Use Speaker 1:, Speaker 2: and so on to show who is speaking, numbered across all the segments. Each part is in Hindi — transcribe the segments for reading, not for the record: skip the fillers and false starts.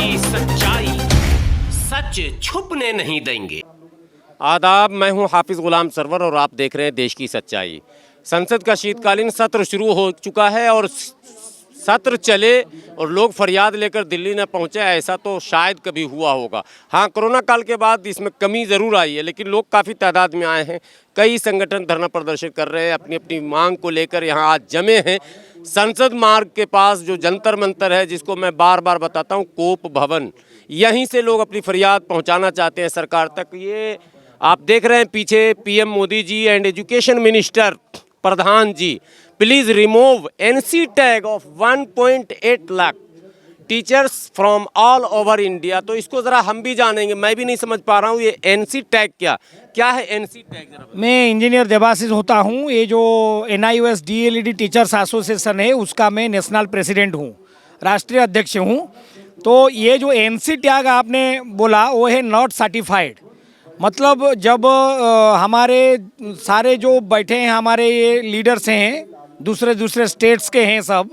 Speaker 1: की सच्चाई सच छुपने नहीं देंगे।
Speaker 2: आदाब, मैं हूं हाफिज गुलाम सरवर और आप देख रहे हैं देश की सच्चाई। संसद का शीतकालीन सत्र शुरू हो चुका है और सत्र चले और लोग फरियाद लेकर दिल्ली न पहुंचे, ऐसा तो शायद कभी हुआ होगा। हाँ, कोरोना काल के बाद इसमें कमी ज़रूर आई है, लेकिन लोग काफ़ी तादाद में आए हैं। कई संगठन धरना प्रदर्शन कर रहे हैं, अपनी अपनी मांग को लेकर यहाँ आज जमे हैं। संसद मार्ग के पास जो जंतर मंतर है, जिसको मैं बार बार बताता हूँ, कोप भवन, यहीं से लोग अपनी फरियाद पहुँचाना चाहते हैं सरकार तक। ये आप देख रहे हैं पीछे PM Modi ji and education minister Pradhan ji, please remove NC tag of 1.8 lakh teachers from all over India. तो इसको ज़रा हम भी जानेंगे, मैं भी नहीं समझ पा रहा हूँ ये एनसी टैग क्या है एनसी टैग?
Speaker 3: मैं इंजीनियर देवाशीष होता हूँ। ये जो NIOS DLED टीचर्स एसोसिएशन है उसका मैं नेशनल प्रेसिडेंट हूँ, राष्ट्रीय अध्यक्ष हूँ। तो ये जो एनसी टैग आपने बोला वो है नॉट सर्टिफाइड। मतलब जब हमारे सारे जो बैठे हैं हमारे ये लीडर्स हैं, दूसरे स्टेट्स के हैं सब,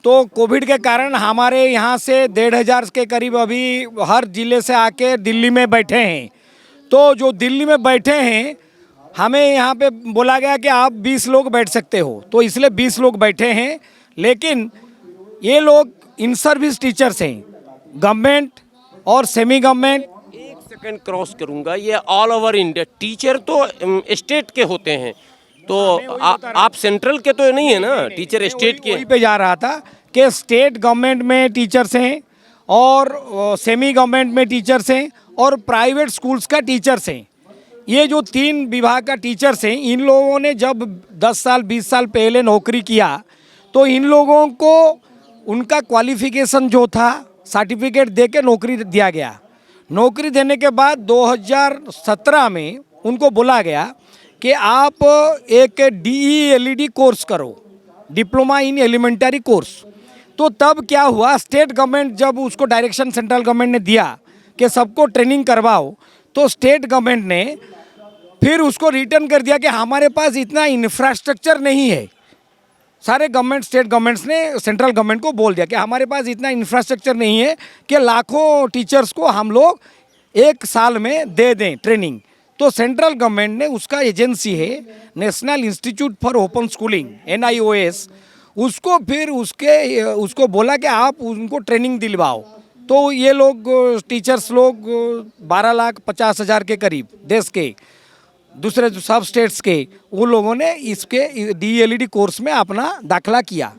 Speaker 3: तो कोविड के कारण हमारे यहाँ से 1,500 के करीब अभी हर ज़िले से आके दिल्ली में बैठे हैं। तो जो दिल्ली में बैठे हैं हमें यहाँ पे बोला गया कि आप 20 लोग बैठ सकते हो, तो इसलिए 20 लोग बैठे हैं। लेकिन ये लोग इन सर्विस टीचर्स हैं, गवर्नमेंट और सेमी गवर्नमेंट।
Speaker 2: सेकंड क्रॉस करूंगा, ये ऑल ओवर इंडिया टीचर तो स्टेट के होते हैं, तो आप सेंट्रल के तो नहीं है ना, टीचर स्टेट के।
Speaker 3: वहीं पे जा रहा था कि स्टेट गवर्नमेंट में टीचर्स हैं और सेमी गवर्नमेंट में टीचर्स हैं और प्राइवेट स्कूल्स का टीचर्स हैं। ये जो 3 विभाग का टीचर्स हैं, इन लोगों ने जब 10 साल 20 साल पहले नौकरी किया तो इन लोगों को उनका क्वालिफिकेशन जो था सर्टिफिकेट दे के नौकरी दिया गया। नौकरी देने के बाद 2017 में उनको बोला गया कि आप एक DELED कोर्स करो, डिप्लोमा इन एलिमेंटरी कोर्स। तो तब क्या हुआ, स्टेट गवर्नमेंट जब उसको डायरेक्शन सेंट्रल गवर्नमेंट ने दिया कि सबको ट्रेनिंग करवाओ, तो स्टेट गवर्नमेंट ने फिर उसको रिटर्न कर दिया कि हमारे पास इतना इंफ्रास्ट्रक्चर नहीं है। सारे गवर्नमेंट स्टेट गवर्नमेंट्स ने सेंट्रल गवर्नमेंट को बोल दिया कि हमारे पास इतना इंफ्रास्ट्रक्चर नहीं है कि लाखों टीचर्स को हम लोग एक साल में दे दें ट्रेनिंग। तो सेंट्रल गवर्नमेंट ने उसका एजेंसी है national institute for open schooling NIOS, उसको फिर उसको बोला कि आप उनको ट्रेनिंग दिलवाओ। तो ये लोग टीचर्स लोग 12,50,000 के करीब देश के दूसरे सब स्टेट्स के, उन लोगों ने इसके DLED कोर्स में अपना दाखला किया।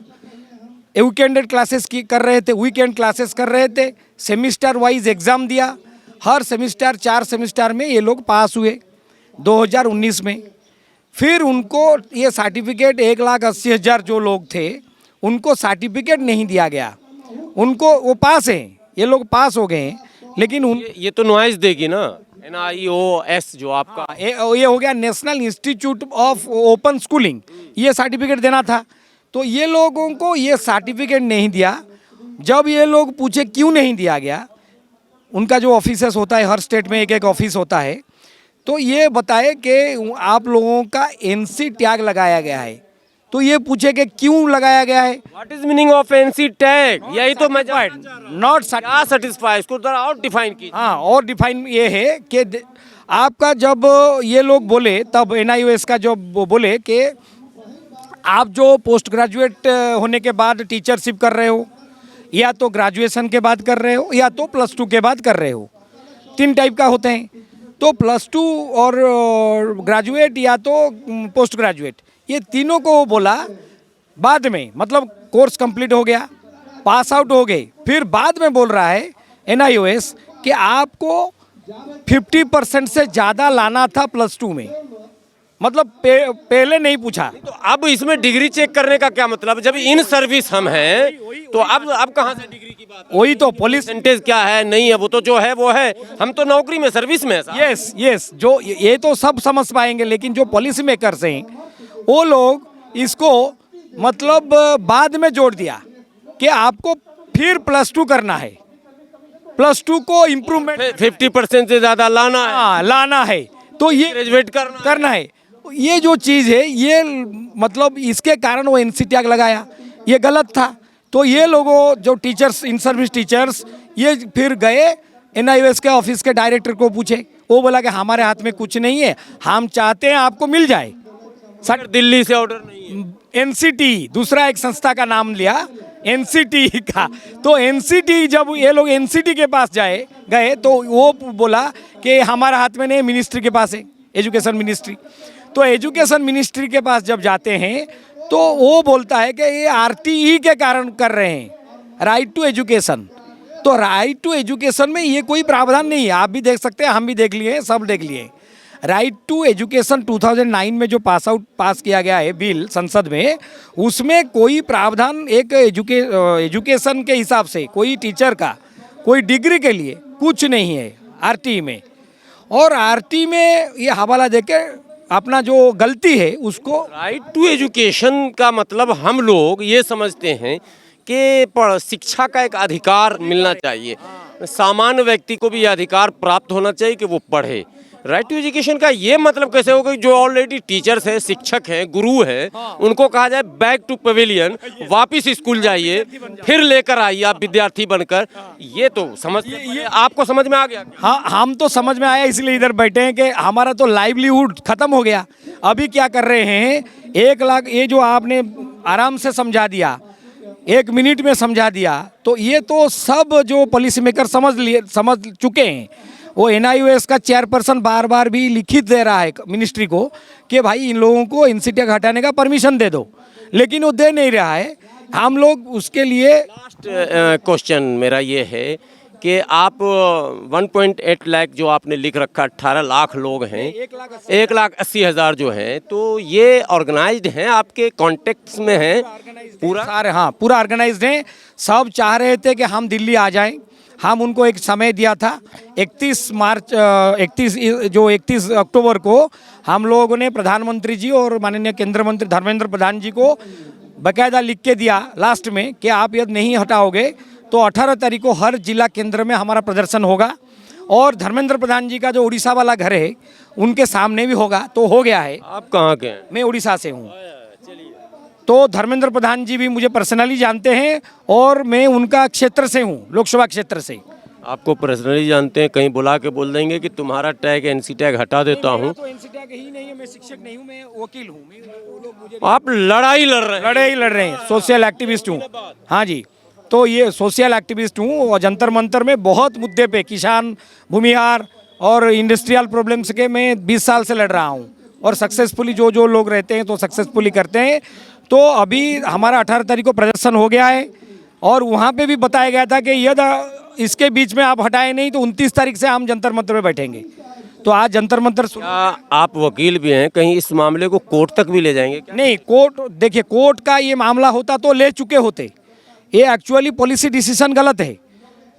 Speaker 3: वीकेंड क्लासेस कर रहे थे, सेमिस्टर वाइज एग्ज़ाम दिया। हर सेमिस्टर 4 सेमिस्टर में ये लोग पास हुए 2019 में। फिर उनको ये सर्टिफिकेट 1,80,000 जो लोग थे उनको सर्टिफिकेट नहीं दिया गया। उनको वो पास हैं, ये लोग पास हो गए हैं, लेकिन
Speaker 2: ये तो नॉइज देगी ना, NIOS जो आपका
Speaker 3: ये हो गया national institute of open schooling, ये सर्टिफिकेट देना था। तो ये लोगों को ये सर्टिफिकेट नहीं दिया। जब ये लोग पूछे क्यों नहीं दिया गया, उनका जो ऑफिसर्स होता है, हर स्टेट में एक ऑफिस होता है, तो ये बताए कि आप लोगों का NC टैग लगाया गया है। तो ये पूछे कि क्यों लगाया गया है,
Speaker 2: what is meaning of NC tag, यही तो मैं
Speaker 3: नॉट
Speaker 2: सेटिस्फाइड, इसको थोड़ा और डिफाइन कीजिए।
Speaker 3: हाँ, और डिफाइन ये है कि आपका जब ये लोग बोले, तब NIOS का जब बोले कि आप जो पोस्ट ग्रेजुएट होने के बाद टीचरशिप कर रहे हो, या तो ग्रेजुएशन के बाद कर रहे हो, या तो +2 के बाद कर रहे हो, 3 टाइप का होते हैं। तो +2 और ग्रेजुएट या तो पोस्ट ग्रेजुएट, ये तीनों को बोला बाद में, मतलब कोर्स कंप्लीट हो गया, पास आउट हो गए, फिर बाद में बोल रहा है NIOS कि आपको 50% से ज़्यादा लाना था +2 में। मतलब पहले नहीं पूछा।
Speaker 2: तो अब इसमें डिग्री चेक करने का क्या मतलब, जब इन सर्विस हम हैं तो अब कहाँ से डिग्री की बात?
Speaker 3: वही तो पुलिस
Speaker 2: परसेंटेज क्या है नहीं है, वो तो जो है वो है, हम तो नौकरी में सर्विस में है।
Speaker 3: यस, जो ये तो सब समझ पाएंगे, लेकिन जो पॉलिसी मेकर्स हैं वो लोग इसको मतलब बाद में जोड़ दिया कि आपको फिर +2 करना है, +2 को इम्प्रूवमेंट
Speaker 2: 50% से ज़्यादा लाना है।
Speaker 3: लाना है, तो ये
Speaker 2: ग्रेजुएट करना
Speaker 3: है। ये जो चीज़ है, ये मतलब इसके कारण वो NC टैग लगाया, ये गलत था। तो ये लोगों जो टीचर्स, इन सर्विस टीचर्स, ये फिर गए NIOS के ऑफिस के डायरेक्टर को पूछे, वो बोला कि हमारे हाथ में कुछ नहीं है, हम चाहते हैं आपको मिल जाए।
Speaker 2: सर दिल्ली से ऑर्डर नहीं है।
Speaker 3: NCT दूसरा एक संस्था का नाम लिया, NCT का। तो NCT जब ये लोग NCT के पास गए तो वो बोला कि हमारा हाथ में नहीं, मिनिस्ट्री के पास है, एजुकेशन मिनिस्ट्री। तो एजुकेशन मिनिस्ट्री के पास जब जाते हैं तो वो बोलता है कि ये RTE के कारण कर रहे हैं, राइट टू एजुकेशन। तो राइट टू एजुकेशन में ये कोई प्रावधान नहीं है, आप भी देख सकते हैं, हम भी देख लिए, सब देख लिए। राइट टू एजुकेशन 2009 में जो पास किया गया है बिल संसद में, उसमें कोई प्रावधान एक एजुकेशन के हिसाब से कोई टीचर का कोई डिग्री के लिए कुछ नहीं है RTE में। और RTE में ये हवाला देके अपना जो गलती है उसको,
Speaker 2: राइट टू एजुकेशन का मतलब हम लोग ये समझते हैं कि शिक्षा का एक अधिकार मिलना चाहिए, सामान्य व्यक्ति को भी यह अधिकार प्राप्त होना चाहिए कि वो पढ़े। राइट टू एजुकेशन का ये मतलब कैसे होगा कि जो ऑलरेडी टीचर्स हैं, शिक्षक हैं, गुरु हैं, उनको कहा जाए बैक टू पवेलियन, वापस स्कूल जाइए, फिर लेकर आइए आप विद्यार्थी बनकर। ये तो ये आपको समझ में आ गया?
Speaker 3: हाँ, हम तो समझ में आया, इसलिए इधर बैठे हैं कि हमारा तो लाइवलीहुड खत्म हो गया। अभी क्या कर रहे हैं, 1 लाख, ये जो आपने आराम से समझा दिया, 1 मिनट में समझा दिया, तो ये तो सब जो पॉलिसी मेकर समझ चुके हैं। वो NIOS का चेयरपर्सन बार बार भी लिखित दे रहा है मिनिस्ट्री को कि भाई इन लोगों को NCT हटाने का परमिशन दे दो, लेकिन वो दे नहीं रहा है। हम लोग उसके लिए
Speaker 2: लास्ट क्वेश्चन मेरा ये है कि आप 1.8 लाख जो आपने लिख रखा, 18 लाख लोग हैं, 1,80,000 जो हैं, तो ये ऑर्गेनाइज्ड हैं, आपके कॉन्टेक्ट्स में हैं पूरा?
Speaker 3: सारे, हाँ, पूरा ऑर्गेनाइज्ड हैं। सब चाह रहे थे कि हम दिल्ली आ जाएं। हम उनको एक समय दिया था 31 अक्टूबर को हम लोगों ने प्रधानमंत्री जी और माननीय केंद्रीय मंत्री धर्मेंद्र प्रधान जी को बकायदा लिख के दिया लास्ट में कि आप यदि नहीं हटाओगे तो 18 तारीख को हर जिला केंद्र में हमारा प्रदर्शन होगा। और धर्मेंद्र प्रधान जी का जो उड़ीसा वाला घर है उनके सामने भी होगा। तो हो गया है।
Speaker 2: आप कहाँ के हैं?
Speaker 3: मैं उड़ीसा से हूँ। तो धर्मेंद्र प्रधान जी भी मुझे पर्सनली जानते हैं और मैं उनका क्षेत्र से हूँ, लोकसभा क्षेत्र से।
Speaker 2: आपको पर्सनली जानते हैं, कहीं बुला के बोल देंगे कि तुम्हारा टैग NC टैग हटा देता हूँ?
Speaker 3: तो NC टैग ही नहीं है, मैं शिक्षक नहीं हूँ, मैं वकील हूँ। वो लोग मुझे
Speaker 2: आप लड़ाई लड़ रहे हैं?
Speaker 3: सोशल एक्टिविस्ट हूँ। हाँ जी, तो ये सोशल एक्टिविस्ट हूँ और जंतर मंतर में बहुत मुद्दे पे, किसान, भूमिहार और इंडस्ट्रियल प्रॉब्लम्स के मैं 20 साल से लड़ रहा हूँ और सक्सेसफुली जो लोग रहते हैं तो सक्सेसफुली करते हैं। तो अभी हमारा 18 तारीख को प्रदर्शन हो गया है और वहाँ पे भी बताया गया था कि यदि इसके बीच में आप हटाए नहीं तो 29 तारीख से हम जंतर मंतर में बैठेंगे। तो आज जंतर मंतर
Speaker 2: आप वकील भी हैं, कहीं इस मामले को कोर्ट तक भी ले जाएंगे क्या?
Speaker 3: नहीं, कोर्ट, देखिए, कोर्ट का ये मामला होता तो ले चुके होते। ये एक्चुअली पॉलिसी डिसीजन गलत है,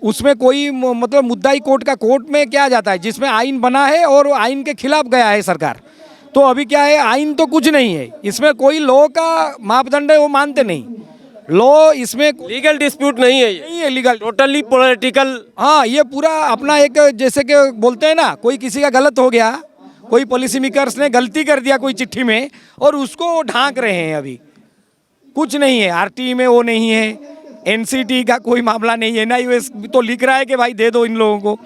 Speaker 3: उसमें कोई मतलब मुद्दा ही कोर्ट में क्या जाता है, जिसमें आइन बना है और आइन के खिलाफ गया है सरकार। तो अभी क्या है, आइन तो कुछ नहीं है, इसमें कोई लॉ का मापदंड है वो मानते नहीं। लॉ इसमें
Speaker 2: लीगल डिस्प्यूट नहीं है,
Speaker 3: नहीं है, लीगल,
Speaker 2: टोटली पॉलिटिकल।
Speaker 3: हाँ, ये पूरा अपना एक, जैसे कि बोलते हैं ना, कोई किसी का गलत हो गया, कोई पॉलिसी मेकर्स ने गलती कर दिया कोई चिट्ठी में और उसको ढांक रहे हैं। अभी कुछ नहीं है, RTE में वो नहीं है, NCT का कोई मामला नहीं है, NIOS तो लिख रहा है कि भाई दे दो इन लोगों को।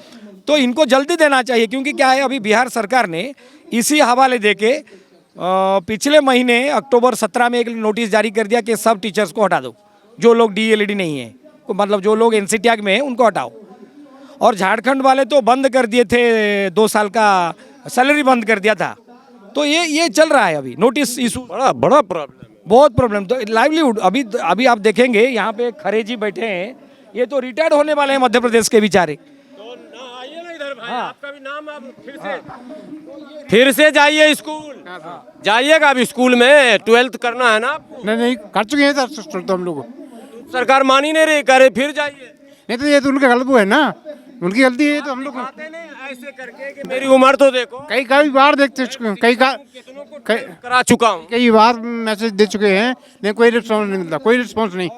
Speaker 3: तो इनको जल्दी देना चाहिए, क्योंकि क्या है, अभी बिहार सरकार ने इसी हवाले देके पिछले महीने अक्टूबर 17 में एक नोटिस जारी कर दिया कि सब टीचर्स को हटा दो, जो लोग DLED नहीं है, मतलब जो लोग NC टैग में हैं उनको हटाओ। और झारखंड वाले तो बंद कर दिए थे, 2 साल का सैलरी बंद कर दिया था। तो ये चल रहा है अभी नोटिस इशू,
Speaker 2: बड़ा प्रॉब्लम, बहुत
Speaker 3: प्रॉब्लम। तो लाइवलीहुड अभी आप देखेंगे यहाँ पे खरे जी बैठे हैं, ये तो रिटायर्ड होने वाले हैं मध्य प्रदेश के बेचारे।
Speaker 2: हाँ। आपका भी नाम, आप फिर से जाइए स्कूल, जाइएगा अभी स्कूल में, 12th करना है ना आपको?
Speaker 4: नहीं कर चुके हैं सर, तो हम लोग
Speaker 2: सरकार मान ही नहीं रही, करे फिर जाइए।
Speaker 4: नहीं तो ये तो उनका गलत है ना, उनकी गलती है। तो हम लोग
Speaker 2: ऐसे करके कि मेरी उम्र तो देखो,
Speaker 4: कई बार देखते चुके,
Speaker 2: करा चुका हूँ,
Speaker 4: कई बार मैसेज दे चुके हैं, लेकिन कोई रिस्पॉन्स नहीं मिलता, कोई रिस्पॉन्स नहीं।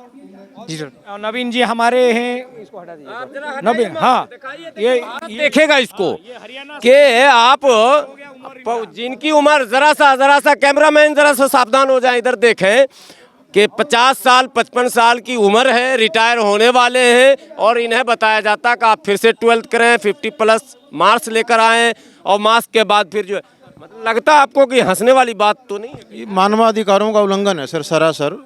Speaker 4: जी सर।
Speaker 3: नवीन जी हमारे हैं, इसको हटा दीजिए नवीन। हाँ, ये
Speaker 2: देखेगा इसको कि आप जिनकी उम्र, जरा सा कैमरामैन जरा सा सावधान हो जाए, इधर देखें, कि 50 साल 55 साल की उम्र है, रिटायर होने वाले हैं और इन्हें बताया जाता कि आप फिर से 12th करें, 50+ मार्क्स लेकर आएँ और मार्क्स के बाद फिर जो है, मतलब लगता है आपको कि हंसने वाली बात तो नहीं है?
Speaker 5: ये मानवाधिकारों का उल्लंघन है सर, सरासर।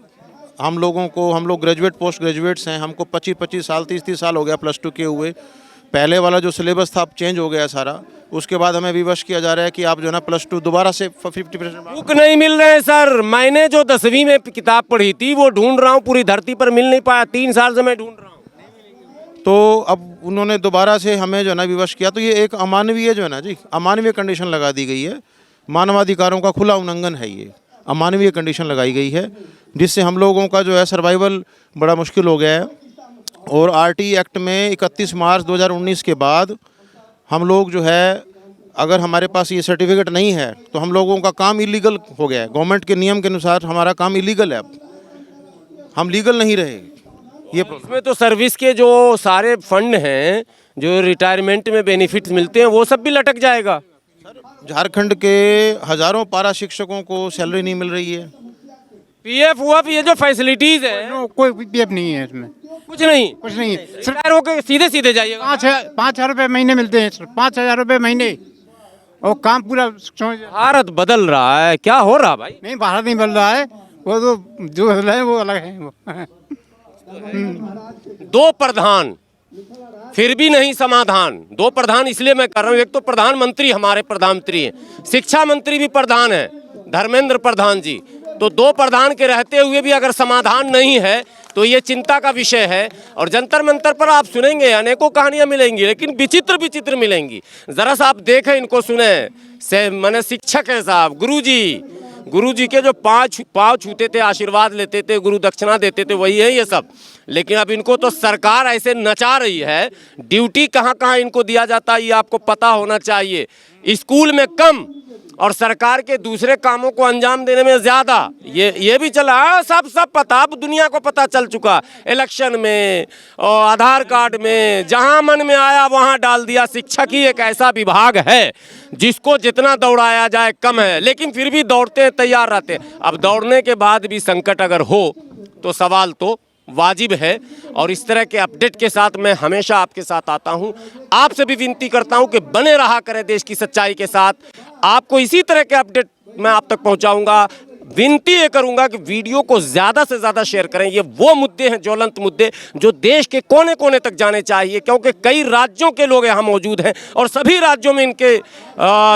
Speaker 5: हम लोग ग्रेजुएट पोस्ट ग्रेजुएट्स हैं, हमको 25-25 साल 30-30 साल हो गया +2 किए हुए। पहले वाला जो सिलेबस था अब चेंज हो गया सारा। उसके बाद हमें विवश किया जा रहा है कि आप जो है ना +2 दोबारा से 50%
Speaker 2: बुक नहीं मिल रहे हैं सर। मैंने जो 10वीं में किताब पढ़ी थी वो ढूंढ रहा हूँ, पूरी धरती पर मिल नहीं पाया, 3 साल से मैं ढूंढ रहा हूँ।
Speaker 5: तो अब उन्होंने दोबारा से हमें जो है ना विवश किया। तो ये एक अमानवीय जो है ना जी, अमानवीय कंडीशन लगा दी गई है। मानवाधिकारों का खुला उल्लंघन है ये, अमानवीय कंडीशन लगाई गई है, जिससे हम लोगों का जो है सर्वाइवल बड़ा मुश्किल हो गया है। और आरटी एक्ट में 31 मार्च 2019 के बाद हम लोग जो है, अगर हमारे पास ये सर्टिफिकेट नहीं है तो हम लोगों का काम इलीगल हो गया है। गवर्नमेंट के नियम के अनुसार हमारा काम इलीगल है, अब हम लीगल नहीं रहे। ये
Speaker 2: इसमें तो सर्विस के जो सारे फंड हैं, जो रिटायरमेंट में बेनिफिट्स मिलते हैं, वो सब भी लटक जाएगा।
Speaker 5: झारखंड के हजारों पारा शिक्षकों को सैलरी नहीं मिल रही है।
Speaker 2: पीएफ हुआ, ये जो फैसिलिटीज है,
Speaker 4: नो, कोई पीएफ नहीं है इसमें,
Speaker 2: कुछ नहीं।
Speaker 4: कुछ नहीं है। सिर्फ
Speaker 2: रिटायर होकर सीधे सीधे जाइएगा।
Speaker 4: 5,000 रुपये महीने मिलते हैं, सिर्फ 5,000 रुपये महीने, और काम पूरा
Speaker 2: भारत बदल रहा है, क्या हो रहा भाई?
Speaker 4: नहीं, भारत नहीं बदल रहा है, वो तो जो बदला है वो अलग है। वो
Speaker 2: 2 प्रधान फिर भी नहीं समाधान। 2 प्रधान इसलिए मैं कर रहा हूँ, एक तो प्रधानमंत्री हमारे प्रधानमंत्री हैं, शिक्षा मंत्री भी प्रधान है धर्मेंद्र प्रधान जी। तो 2 प्रधान के रहते हुए भी अगर समाधान नहीं है तो ये चिंता का विषय है। और जंतर मंतर पर आप सुनेंगे अनेकों कहानियां मिलेंगी, लेकिन विचित्र विचित्र मिलेंगी। जरा सा आप देखें, इनको सुने। से मैंने शिक्षक है साहब, गुरुजी के जो पाँव छूते थे, आशीर्वाद लेते थे, गुरु दक्षिणा देते थे, वही है ये सब। लेकिन अब इनको तो सरकार ऐसे नचा रही है, ड्यूटी कहाँ कहाँ इनको दिया जाता है ये आपको पता होना चाहिए। स्कूल में कम और सरकार के दूसरे कामों को अंजाम देने में ज़्यादा। ये भी चला, सब पता, अब दुनिया को पता चल चुका। इलेक्शन में और आधार कार्ड में जहां मन में आया वहां डाल दिया। शिक्षक ही एक ऐसा विभाग है जिसको जितना दौड़ाया जाए कम है, लेकिन फिर भी दौड़ते हैं, तैयार रहते हैं। अब दौड़ने के बाद भी संकट अगर हो तो सवाल तो वाजिब है। और इस तरह के अपडेट के साथ मैं हमेशा आपके साथ आता हूं। आपसे भी विनती करता हूं कि बने रहा करें देश की सच्चाई के साथ। आपको इसी तरह के अपडेट मैं आप तक पहुंचाऊंगा। विनती ये करूंगा कि वीडियो को ज़्यादा से ज़्यादा शेयर करें। ये वो मुद्दे हैं, ज्वलंत मुद्दे, जो देश के कोने कोने तक जाने चाहिए, क्योंकि कई राज्यों के लोग यहाँ मौजूद हैं और सभी राज्यों में इनके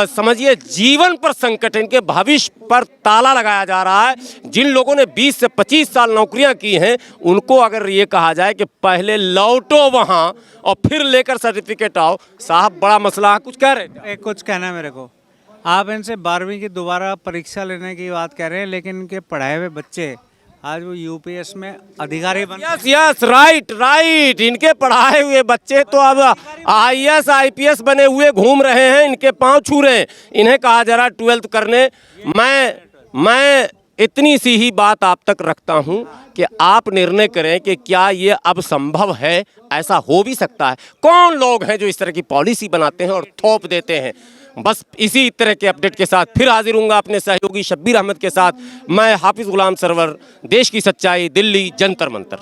Speaker 2: समझिए जीवन पर संकट है, इनके भविष्य पर ताला लगाया जा रहा है। जिन लोगों ने 20 से 25 साल नौकरियाँ की हैं, उनको अगर ये कहा जाए कि पहले लौटो वहाँ और फिर लेकर सर्टिफिकेट आओ, साहब बड़ा मसला है। कुछ कह रहे हैं?
Speaker 6: कुछ कहना है मेरे को। आप इनसे 12वीं की दोबारा परीक्षा लेने की बात कह रहे हैं, लेकिन इनके पढ़ाए हुए बच्चे आज वो यूपीएस में अधिकारी बन।
Speaker 2: Yes right. इनके पढ़ाए हुए बच्चे तो अब आईएएस आईपीएस बने हुए घूम रहे हैं, इनके पांव छू रहे हैं। इन्हें कहा जा रहा 12th करने। मैं इतनी सी ही बात आप तक रखता हूं कि आप निर्णय करें कि क्या ये अब संभव है। ऐसा हो भी सकता है। कौन लोग हैं जो इस तरह की पॉलिसी बनाते हैं और थोप देते हैं। बस इसी तरह के अपडेट के साथ फिर हाजिर हूँगा अपने सहयोगी शब्बीर अहमद के साथ। मैं हाफिज़ गुलाम सरवर, देश की सच्चाई, दिल्ली, जंतर मंतर।